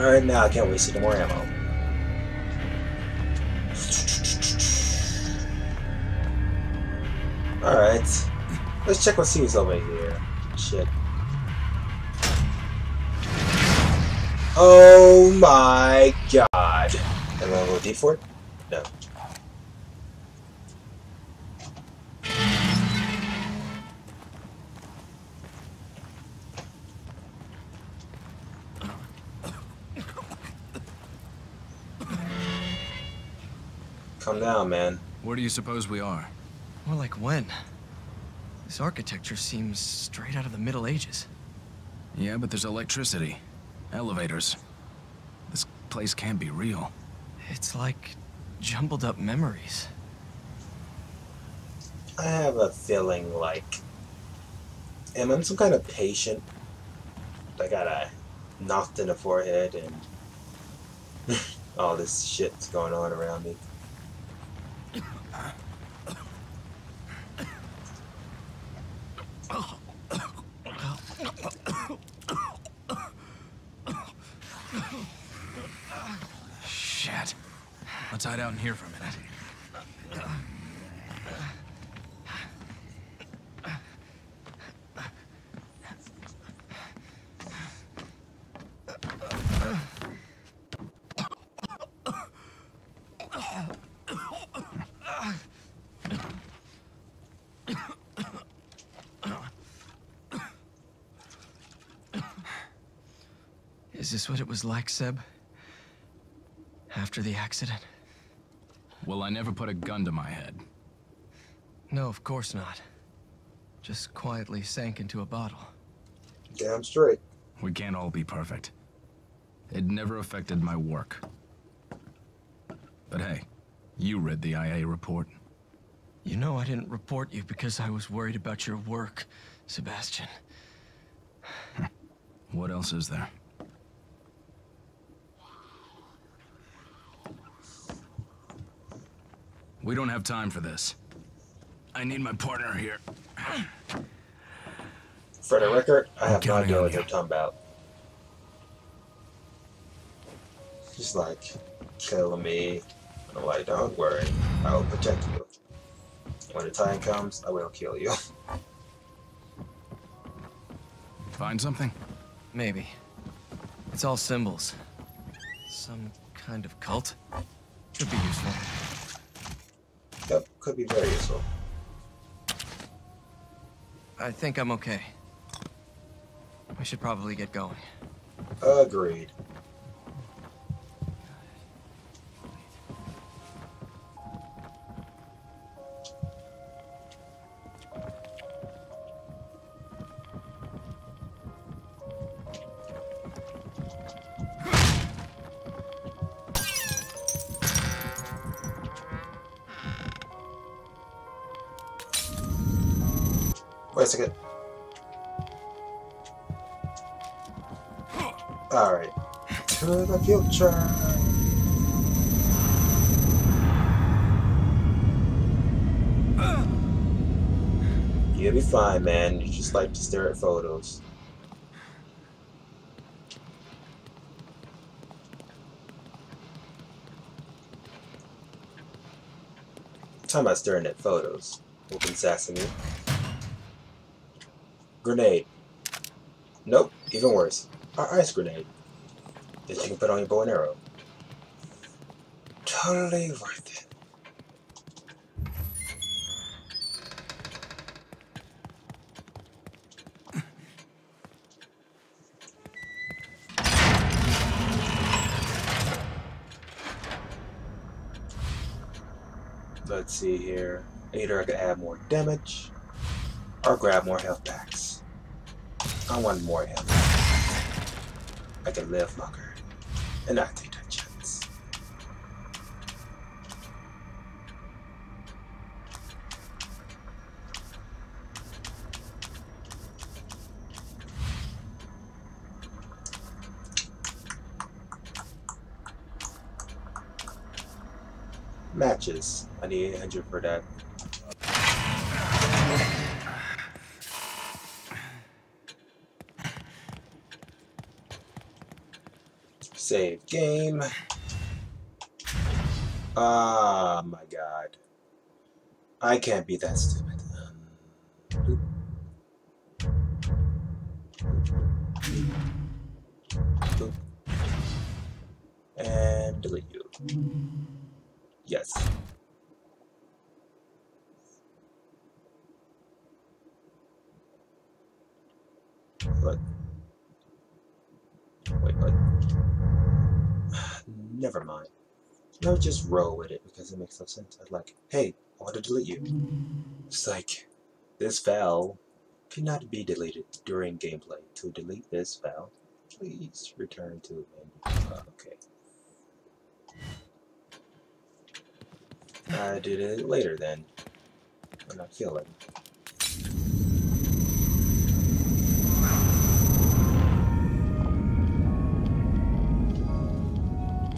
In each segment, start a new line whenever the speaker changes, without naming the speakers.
Alright, now I can't waste any more ammo. Alright. Let's check what seems over here. Shit. Oh my god. Am I gonna go deep for it? No. Calm down, man.
Where do you suppose we are?
More like when? This architecture seems straight out of the Middle Ages.
Yeah, but there's electricity. Elevators. This place can't be real.
It's like jumbled up memories.
I have a feeling like... Am I some kind of patient? I got knocked in the forehead and... all this shit's going on around me.
Shit. Let's hide out in here for a minute.
Is this what it was like, Seb? After the accident?
Well, I never put a gun to my head.
No, of course not. Just quietly sank into a bottle.
Damn straight.
We can't all be perfect. It never affected my work. But hey, you read the IA report.
You know I didn't report you because I was worried about your work, Sebastian.
What else is there? We don't have time for this. I need my partner here.
For the record, I have no
counting
idea
on
what
you.
you're talking about. Just like killing me. I'm like, don't worry, I will protect you. When the time comes, I will kill you.
Find something?
Maybe. It's all symbols. Some kind of cult. Could be useful.
Yep, could be very useful.
I think I'm okay. We should probably get going.
Agreed. Wait a second. Alright. To the future. You'll be fine, man. You just like to stare at photos. Talking about staring at photos. Open sesame. Grenade. Nope, even worse. Our ice grenade. That you can put on your bow and arrow. Totally worth it. Let's see here. Either I could add more damage or grab more health packs. I want more health. I can live longer and not take that chance. Matches. I need 800 for that. Save game. Ah, my God. I can't be that stupid. Boop. And delete you. Yes. What? Wait, what? Never mind. No, just roll with it because it makes no sense. I'd like, hey, I want to delete you. It's like, this file cannot be deleted during gameplay. To delete this file, please return to menu. Okay. I did it later then, when I feel it.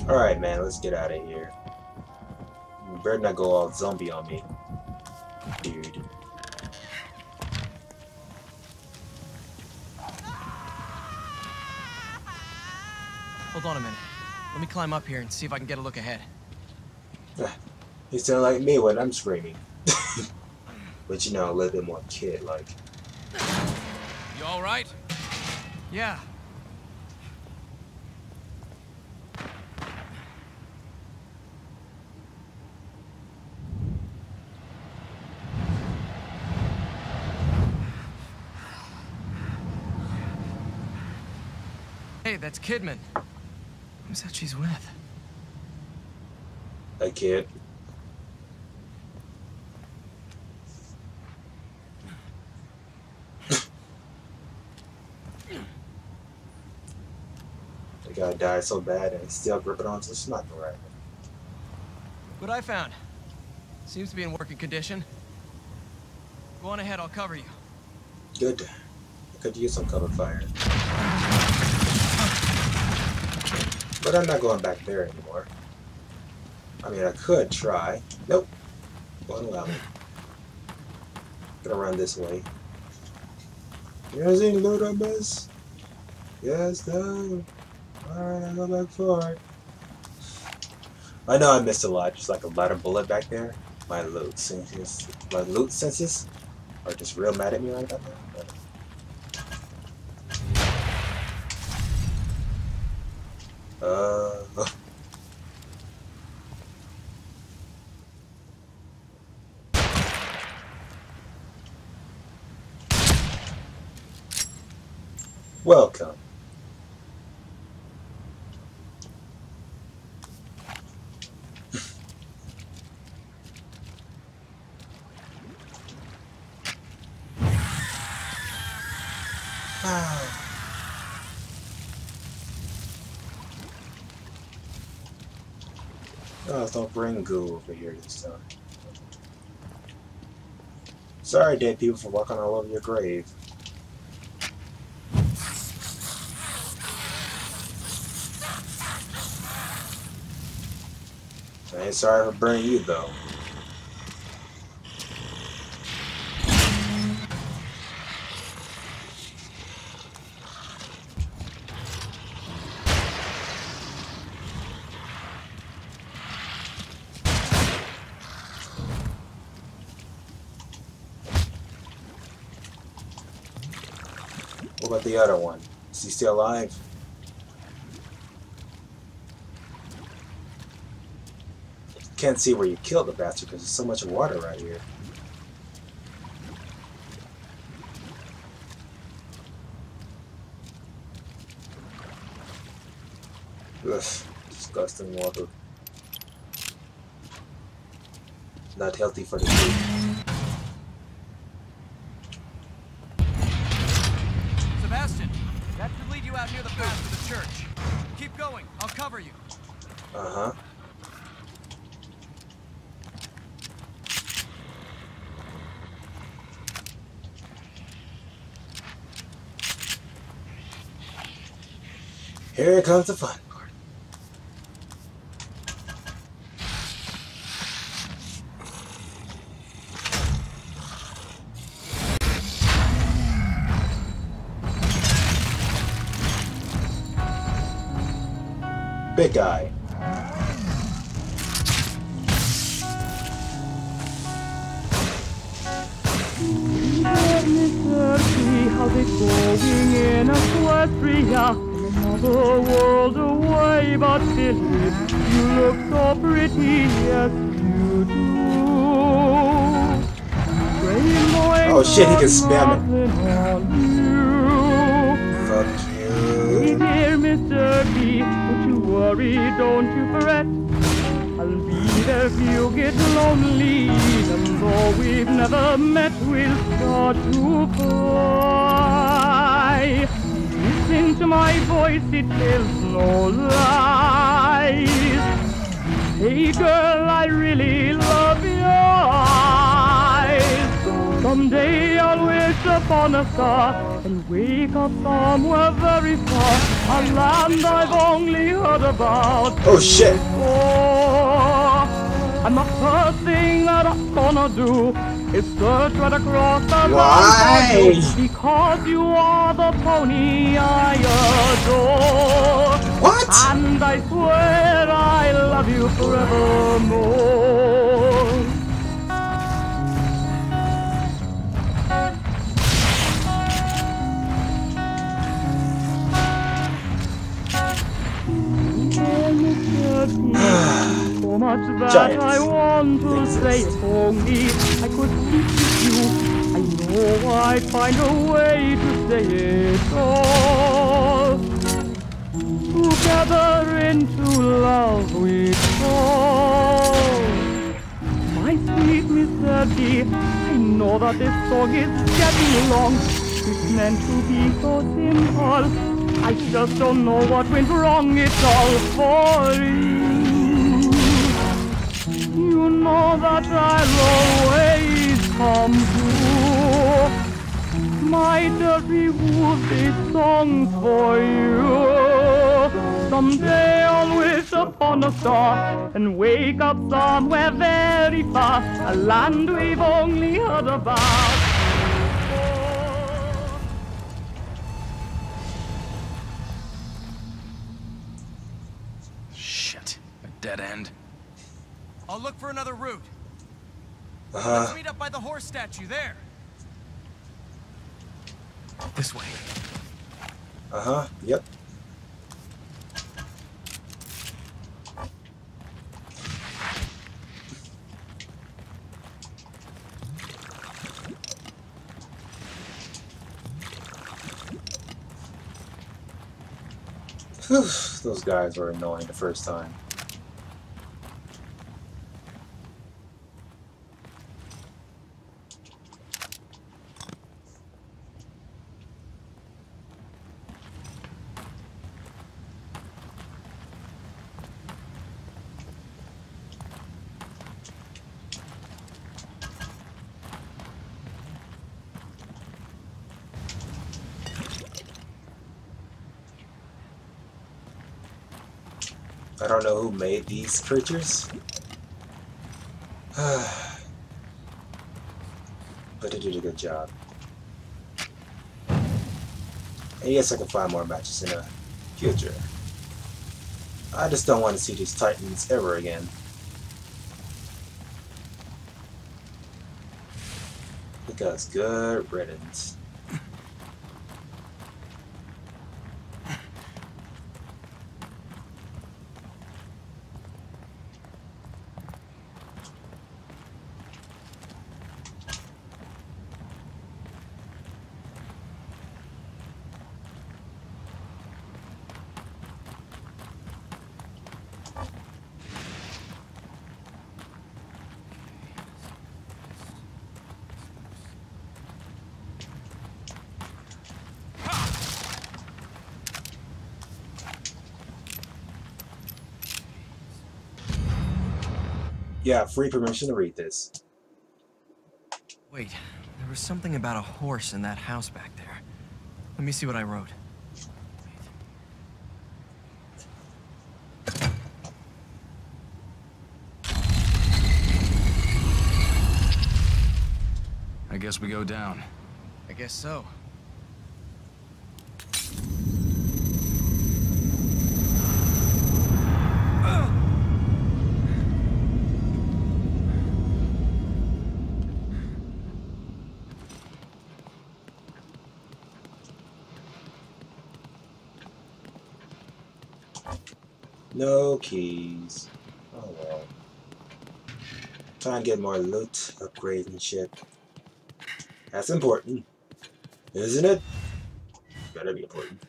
Alright, man, let's get out of here. You better not go all zombie on me, dude.
Hold on a minute. Let me climb up here and see if I can get a look ahead.
You sound like me when I'm screaming. But you know, a little bit more kid-like.
You alright? Yeah. Hey, that's Kidman. Who's that she's with?
A kid. The guy died so bad and he's still gripping onto the sniper rifle.
What I found. Seems to be in working condition. Go on ahead, I'll cover you.
Good. I could use some cover fire. But I'm not going back there anymore. I mean, I could try. Nope. Won't allow me. Gonna run this way. You guys any loot on this? Yes, no. Alright, I'll go back for it. I know I missed a lot. Just like a lot of bullet back there. My loot senses are just real mad at me right about now. Welcome. Oh, don't bring goo over here this time. Sorry, dead people, for walking all over your grave. I ain't sorry for burning you, though. What about the other one? Is he still alive? Can't see where you killed the bastard because there's so much water right here. Ugh, disgusting water. Not healthy for the teeth.
Sebastian, that should lead you out near the path to the church. Keep going, I'll cover you.
Uh-huh. Here comes the fun part. big guy.
How's it going in Equestria? Another world away, but Philip, you look so pretty, yes you do.
Oh shit, he can spam it. Fuck
Hey
you.
dear Mr. B, don't you worry, don't you fret. I'll be there if you get lonely. Even though we've never met, we'll start to cry. Listen to my voice, it tells no lies. Hey girl, I really love your eyes. Someday I'll wish upon a star and wake up somewhere very far, a land I've only heard about.
Oh shit.
And the first thing that I'm gonna do is search right across the
Why?
land for you, because you are the pony I adore.
What?
And I swear I love you forevermore. So much that
Giants.
I want to
Exist.
say, if only I could speak with you. I know I'd find a way to say it all. Together into love we fall. My sweet Mr. D, I know that this song is getting long. It's meant to be so simple. I just don't know what went wrong, it's all for you. You know that I'll always come through. My dirty wolf, this song's for you. Someday I'll wish upon a star and wake up somewhere very far, a land we've only heard about.
Shit. A dead end.
I'll look for another route. Let's
Uh-huh.
meet up by the horse statue there. This way.
Uh-huh. Yep. Whew, those guys were annoying the first time. I don't know who made these creatures, but they did a good job. And yes, I can find more matches in the future. I just don't want to see these Titans ever again. Because good riddance. Yeah, free permission to read this.
Wait, there was something about a horse in that house back there. Let me see what I wrote.
I guess we go down.
I guess so.
No keys. Oh well. Try and get more loot, upgrades and shit. That's important. Isn't it? Better be important.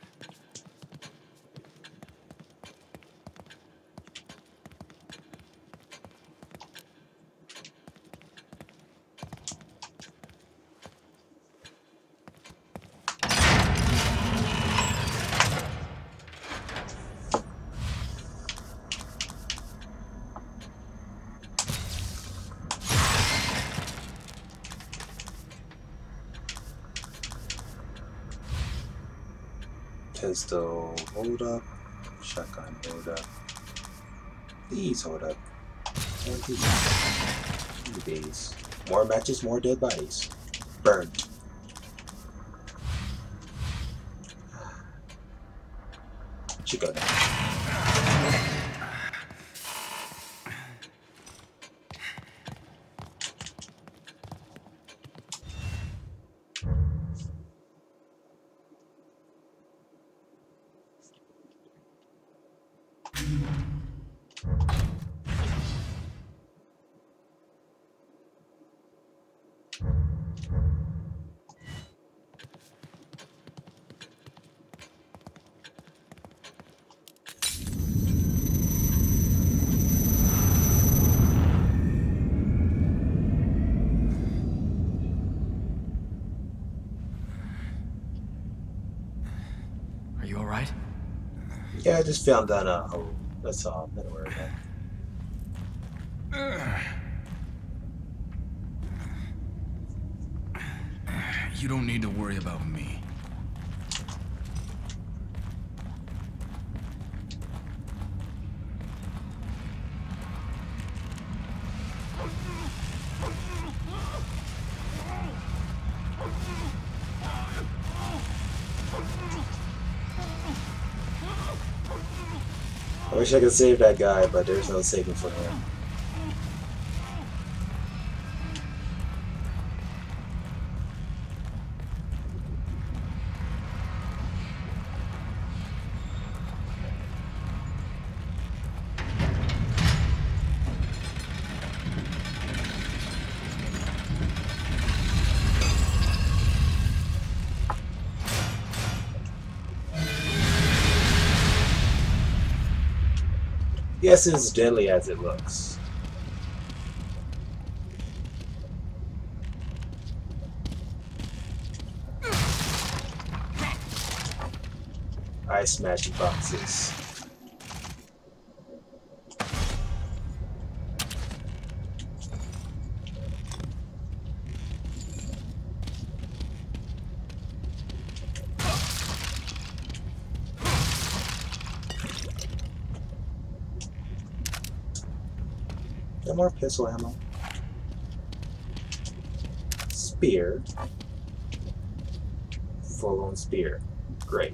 Pistol, hold up. Shotgun, hold up. These hold up. And these. More matches, more dead bodies. Burn. Should go down.
Are you alright?
Yeah, I just found that hole. That's all. Don't worry about it.
You don't need to worry about me.
I wish I could save that guy, but there's no saving for him. Yes, it's as deadly as it looks. I smash boxes. Got more pistol ammo. Spear. Full on spear. Great.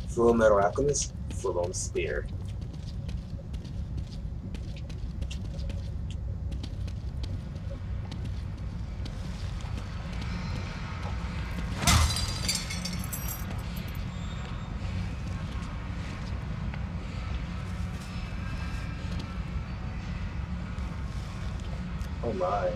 Full Metal Alchemist. Full on spear. Oh my.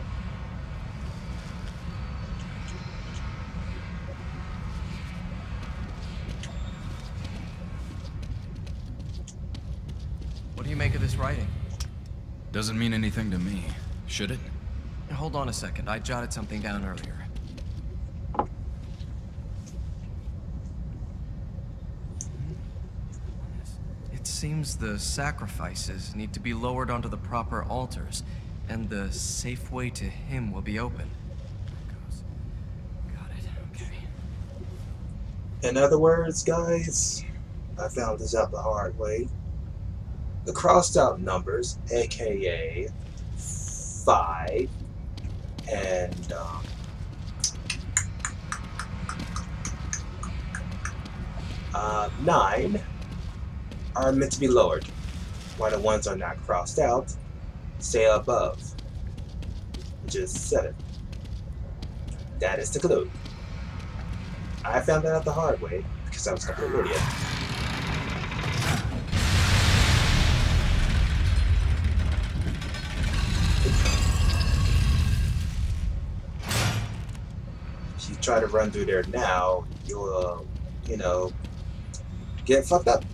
What do you make of this writing?
Doesn't mean anything to me, should it?
Hold on a second. I jotted something down earlier. It seems the sacrifices need to be lowered onto the proper altars, and the safe way to him will be open. Got it. Okay.
In other words, guys, I found this out the hard way. The crossed out numbers, aka 5 and 9, are meant to be lowered, while the ones are not crossed out stay above, which is 7. That is the clue. I found that out the hard way because I was a complete idiot. If you try to run through there now, you'll, you know, get fucked up.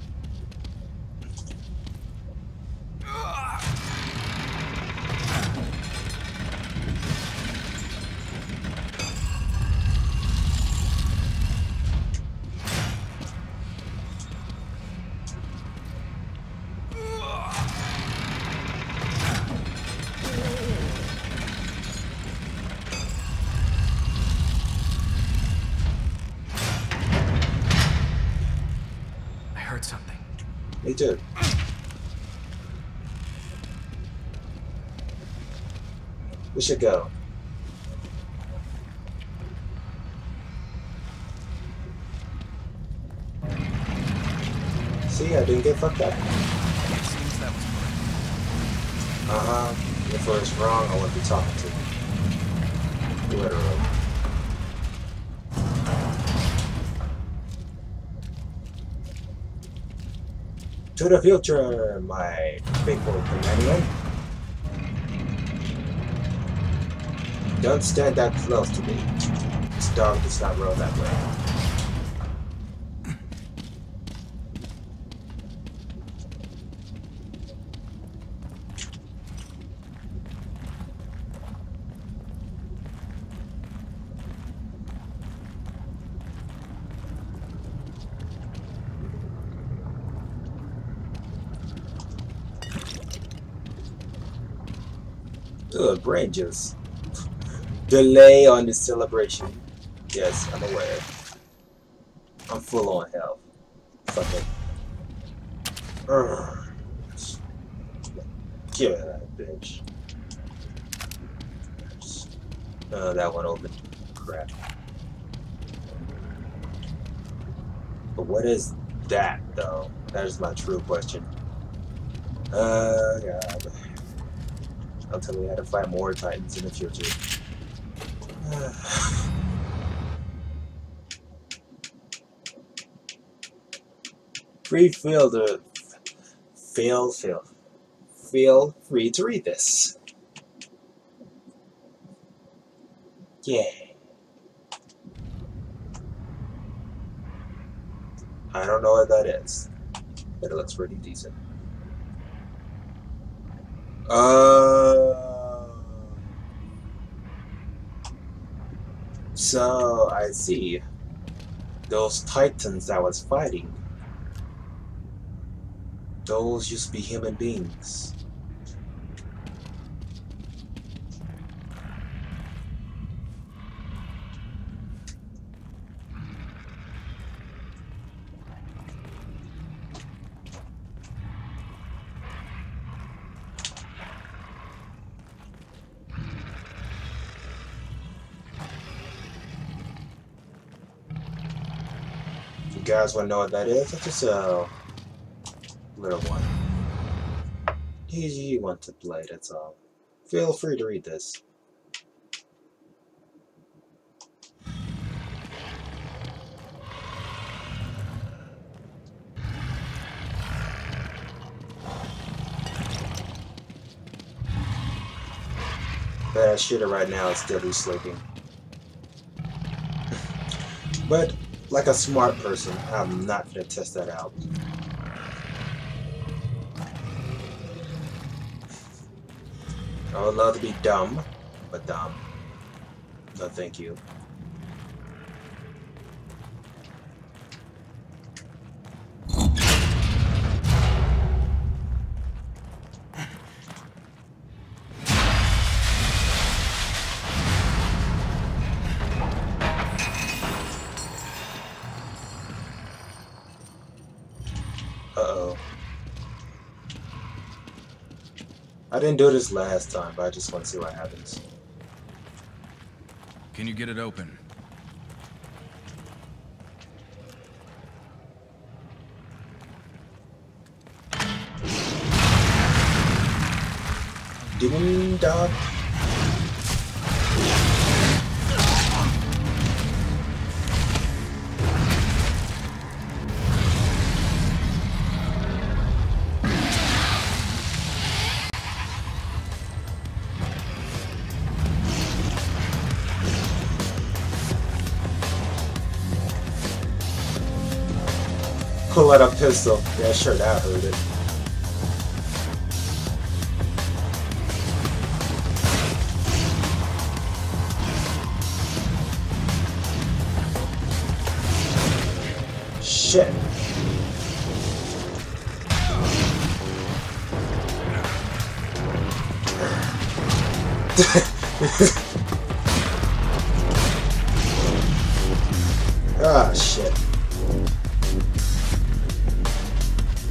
Something.
Me too. We should go. See, I didn't get fucked up.
It seems that was correct.
If it was wrong, I wouldn't be talking to you. Literally. To the future, my faithful companion. Don't stand that close to me. This dog does not roll that way. Ugh, brain juice. Delay on the celebration. Yes, I'm aware. I'm full on health. Fuck it. Urgh. Give me that bitch. That one opened. Crap. But what is that, though? That is my true question. God. I'll tell you how to fight more Titans in the future. Feel free to read this. Yeah. I don't know what that is, but it looks pretty decent. So I see. Those Titans that was fighting, those used to be human beings. You guys want to know what that is? It's just a little one. You want to play, that's all. Feel free to read this. That shitter right now is still sleeping. But like a smart person, I'm not gonna test that out. I would love to be dumb, but dumb. No, thank you. Uh-oh. I didn't do this last time, but I just want to see what happens.
Can you get it open?
Ding dong. Pull out a pistol. Yeah, sure, that hurt it. Shit. Ah, shit.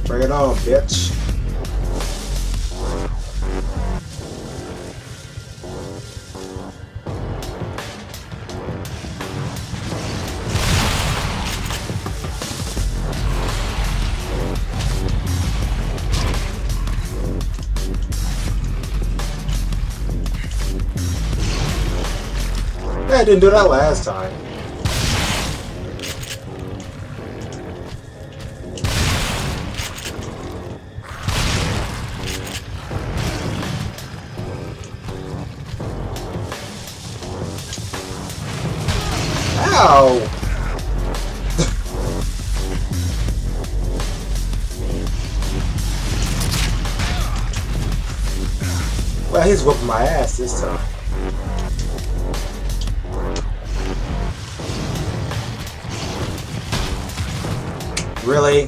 Bring it on, bitch. I didn't do that last time. Ow! Well, he's whooping my ass this time. Really?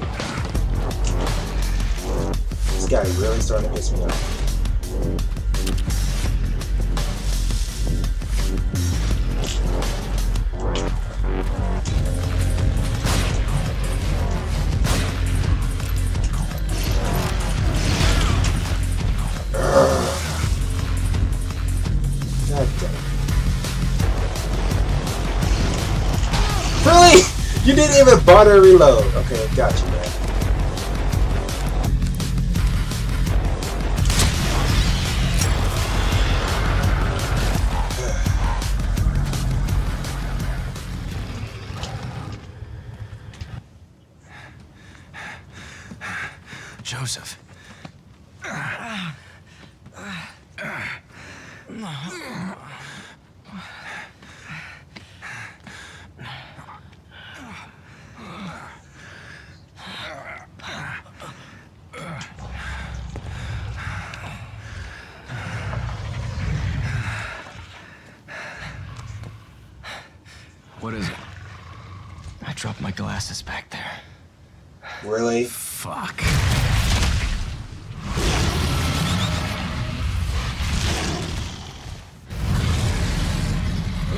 This guy really starting to piss me off. God damn it. Really? You didn't even bother to reload. Okay, got you, man.
Joseph.
What is it?
I dropped my glasses back there.
Really?
Fuck.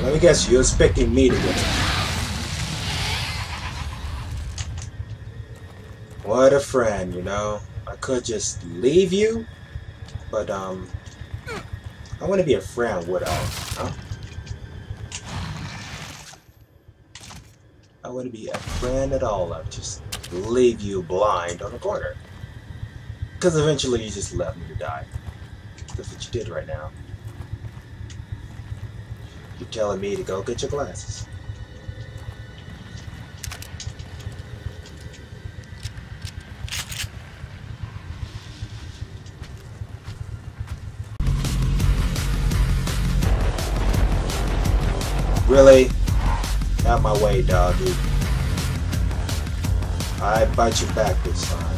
Let me guess, you're expecting me to get it. What a friend, you know? I could just leave you, but I want to be a friend with huh? I wouldn't be a friend at all. I'd just leave you blind on the corner. Because eventually you just left me to die. That's what you did right now. You're telling me to go get your glasses. Really? Out my way, doggy. I bite you back this time.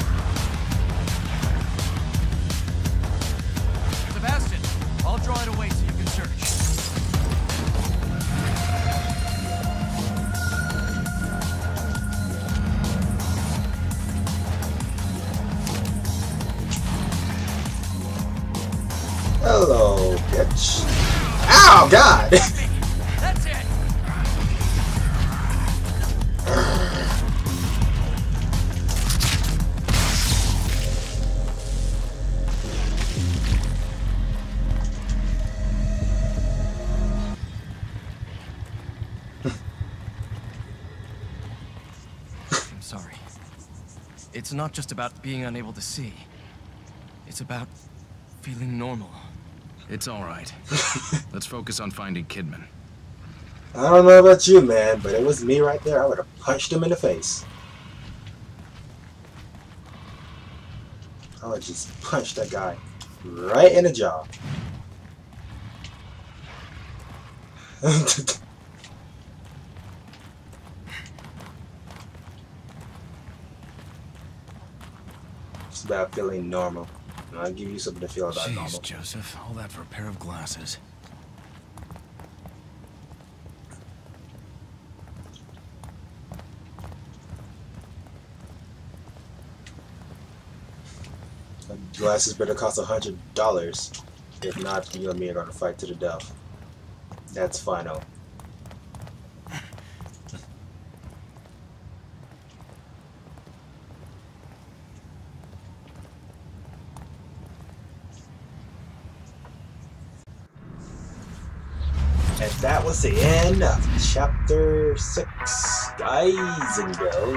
Sebastian, I'll draw it away so you can search.
Hello, bitch. Ow, God!
That's it! I'm sorry. It's not just about being unable to see. It's about feeling normal.
It's all right. Let's focus on finding Kidman.
I don't know about you, man, but it was me right there. I would have punched him in the face. I would just punch that guy right in the jaw. about feeling normal. I'll give you something to feel about
Jeez,
normal.
Joseph, all that for a pair of glasses.
Glasses better cost $100. If not, you and me are gonna fight to the death. That's final. And that was the end of chapter 6, guys and girls.